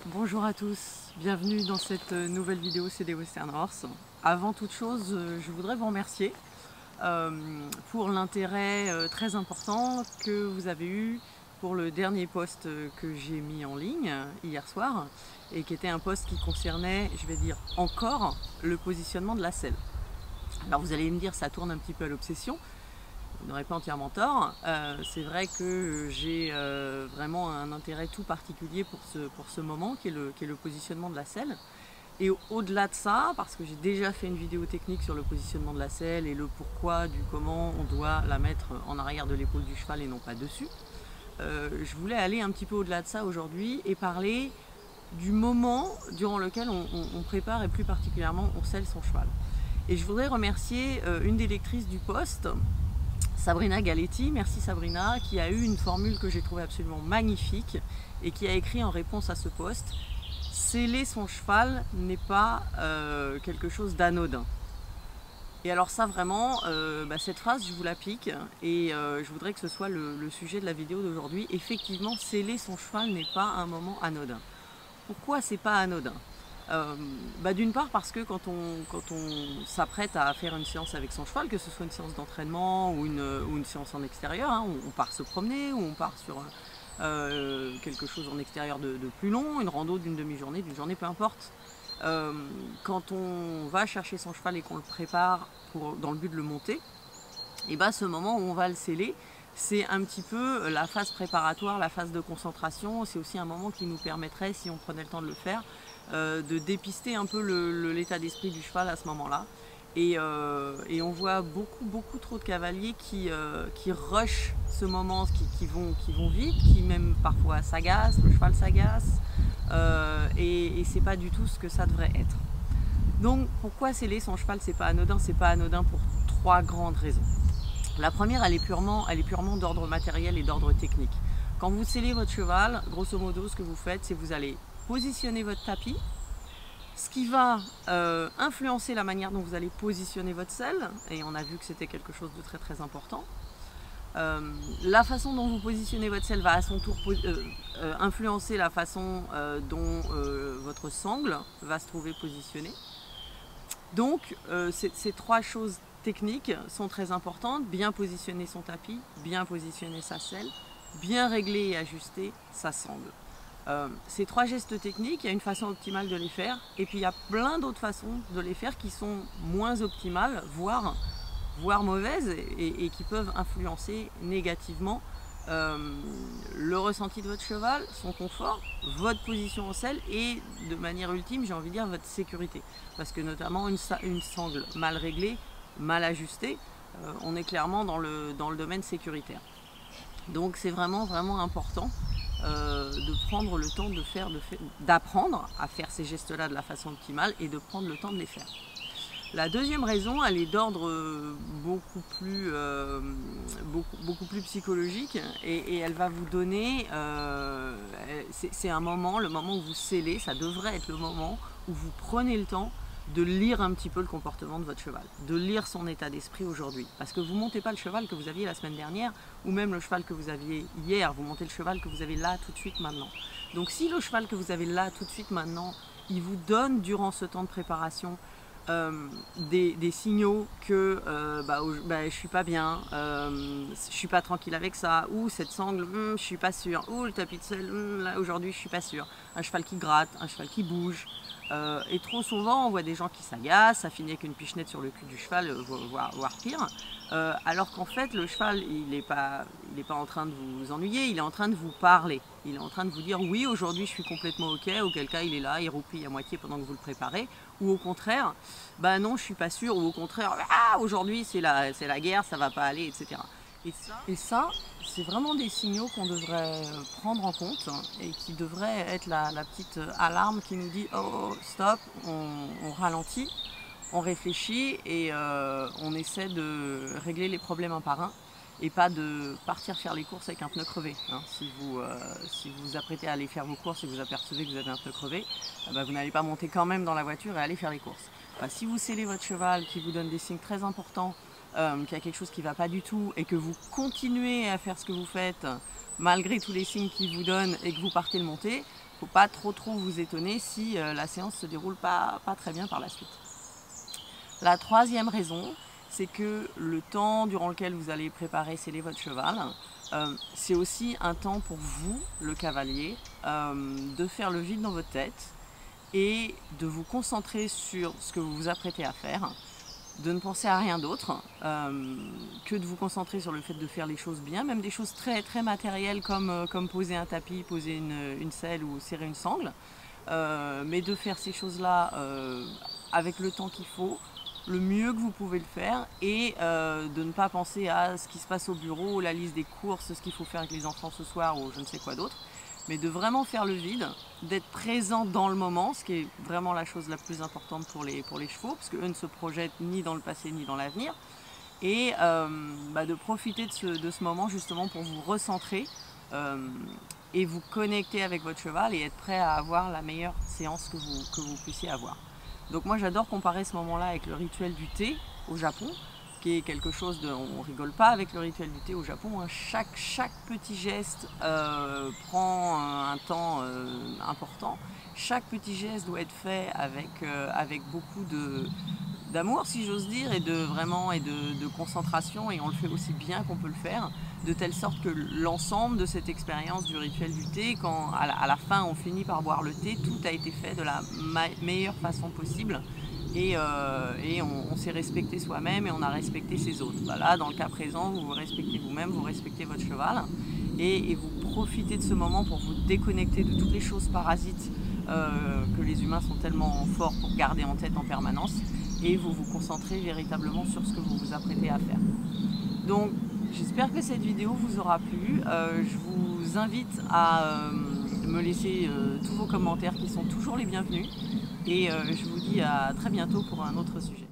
Bonjour à tous, bienvenue dans cette nouvelle vidéo CD Western Horse. Avant toute chose, je voudrais vous remercier pour l'intérêt très important que vous avez eu pour le dernier post que j'ai mis en ligne hier soir et qui était un post qui concernait, je vais dire encore, le positionnement de la selle. Alors vous allez me dire, ça tourne un petit peu à l'obsession. Vous n'aurez pas entièrement tort. C'est vrai que j'ai vraiment un intérêt tout particulier pour ce moment qui est le positionnement de la selle. Et au-delà de ça, parce que j'ai déjà fait une vidéo technique sur le positionnement de la selle et le pourquoi du comment on doit la mettre en arrière de l'épaule du cheval et non pas dessus, je voulais aller un petit peu au-delà de ça aujourd'hui et parler du moment durant lequel on prépare et plus particulièrement on selle son cheval. Et je voudrais remercier une des lectrices du post, Sabrina Galetti, merci Sabrina, qui a eu une formule que j'ai trouvée absolument magnifique et qui a écrit en réponse à ce post: sceller son cheval n'est pas quelque chose d'anodin. Et alors ça vraiment, cette phrase je vous la pique et je voudrais que ce soit le sujet de la vidéo d'aujourd'hui. Effectivement, sceller son cheval n'est pas un moment anodin. Pourquoi c'est pas anodin? D'une part parce que quand on s'apprête à faire une séance avec son cheval, que ce soit une séance d'entraînement ou une séance en extérieur, hein, on part se promener ou on part sur quelque chose en extérieur de plus long, une rando d'une demi-journée, d'une journée, peu importe. Quand on va chercher son cheval et qu'on le prépare dans le but de le monter, et ce moment où on va le sceller, c'est un petit peu la phase préparatoire, la phase de concentration. C'est aussi un moment qui nous permettrait, si on prenait le temps de le faire, de dépister un peu l'état d'esprit du cheval à ce moment-là. Et on voit beaucoup trop de cavaliers qui rushent ce moment, qui vont vite, qui même parfois s'agacent, le cheval s'agace, et c'est pas du tout ce que ça devrait être. Donc pourquoi sceller son cheval, c'est pas anodin? C'est pas anodin pour trois grandes raisons. La première, elle est purement d'ordre matériel et d'ordre technique. Quand vous scellez votre cheval, grosso modo, ce que vous faites, c'est que vous allez positionner votre tapis, ce qui va influencer la manière dont vous allez positionner votre selle, et on a vu que c'était quelque chose de très important. La façon dont vous positionnez votre selle va à son tour influencer la façon dont votre sangle va se trouver positionnée. Donc ces trois choses techniques sont très importantes: bien positionner son tapis, bien positionner sa selle, bien régler et ajuster sa sangle. Ces trois gestes techniques, il y a une façon optimale de les faire, et puis il y a plein d'autres façons de les faire qui sont moins optimales, voire mauvaises, et qui peuvent influencer négativement le ressenti de votre cheval, son confort, votre position en selle et de manière ultime, j'ai envie de dire, votre sécurité. Parce que notamment une sangle mal réglée, mal ajustée, on est clairement dans le domaine sécuritaire. Donc c'est vraiment important de prendre le temps d'apprendre à faire ces gestes-là de la façon optimale et de prendre le temps de les faire. La deuxième raison, elle est d'ordre beaucoup plus psychologique, et elle va vous donner, c'est un moment, le moment où vous scellez, ça devrait être le moment où vous prenez le temps de lire un petit peu le comportement de votre cheval, de lire son état d'esprit aujourd'hui. Parce que vous ne montez pas le cheval que vous aviez la semaine dernière, ou même le cheval que vous aviez hier, vous montez le cheval que vous avez là tout de suite maintenant. Donc si le cheval que vous avez là tout de suite maintenant, il vous donne durant ce temps de préparation des signaux que je suis pas bien, je suis pas tranquille avec ça, ou cette sangle, je suis pas sûre, ou le tapis de selle, là aujourd'hui je suis pas sûre, un cheval qui gratte, un cheval qui bouge, et trop souvent on voit des gens qui s'agacent, ça finit avec une pichenette sur le cul du cheval, voire pire, alors qu'en fait le cheval il n'est pas en train de vous ennuyer, il est en train de vous parler, il est en train de vous dire oui, aujourd'hui je suis complètement ok, auquel cas il est là, il roupille à moitié pendant que vous le préparez, ou au contraire, non je suis pas sûre, ou au contraire, aujourd'hui c'est la guerre, ça va pas aller, etc. Et ça c'est vraiment des signaux qu'on devrait prendre en compte et qui devraient être la petite alarme qui nous dit oh stop, on ralentit, on réfléchit et on essaie de régler les problèmes un par un, et pas de partir faire les courses avec un pneu crevé. Hein. Si vous vous apprêtez à aller faire vos courses et que vous apercevez que vous avez un pneu crevé, vous n'allez pas monter quand même dans la voiture et aller faire les courses. Si vous scellez votre cheval qui vous donne des signes très importants qu'il y a quelque chose qui ne va pas du tout et que vous continuez à faire ce que vous faites malgré tous les signes qu'il vous donne et que vous partez le monter, il ne faut pas trop vous étonner si la séance ne se déroule pas très bien par la suite. La troisième raison, c'est que le temps durant lequel vous allez préparer, sceller votre cheval, c'est aussi un temps pour vous, le cavalier, de faire le vide dans votre tête et de vous concentrer sur ce que vous vous apprêtez à faire, de ne penser à rien d'autre que de vous concentrer sur le fait de faire les choses bien, même des choses très matérielles comme poser un tapis, poser une selle ou serrer une sangle, mais de faire ces choses-là avec le temps qu'il faut, le mieux que vous pouvez le faire et de ne pas penser à ce qui se passe au bureau, la liste des courses, ce qu'il faut faire avec les enfants ce soir ou je ne sais quoi d'autre, mais de vraiment faire le vide, d'être présent dans le moment, ce qui est vraiment la chose la plus importante pour les chevaux, parce qu'eux ne se projettent ni dans le passé ni dans l'avenir, et de profiter de ce moment justement pour vous recentrer et vous connecter avec votre cheval et être prêt à avoir la meilleure séance que vous puissiez avoir. Donc moi j'adore comparer ce moment-là avec le rituel du thé au Japon, qui est quelque chose de... On rigole pas avec le rituel du thé au Japon, hein. Chaque petit geste prend un temps important. Chaque petit geste doit être fait avec beaucoup d'amour, si j'ose dire, et de concentration, et on le fait aussi bien qu'on peut le faire, de telle sorte que l'ensemble de cette expérience du rituel du thé, quand à la fin on finit par boire le thé, tout a été fait de la meilleure façon possible, et on s'est respecté soi-même et on a respecté ses autres. Voilà, dans le cas présent, vous vous respectez vous-même, vous respectez votre cheval, et vous profitez de ce moment pour vous déconnecter de toutes les choses parasites que les humains sont tellement forts pour garder en tête en permanence, et vous vous concentrez véritablement sur ce que vous vous apprêtez à faire. Donc j'espère que cette vidéo vous aura plu. Je vous invite à me laisser tous vos commentaires qui sont toujours les bienvenus, et je vous dis à très bientôt pour un autre sujet.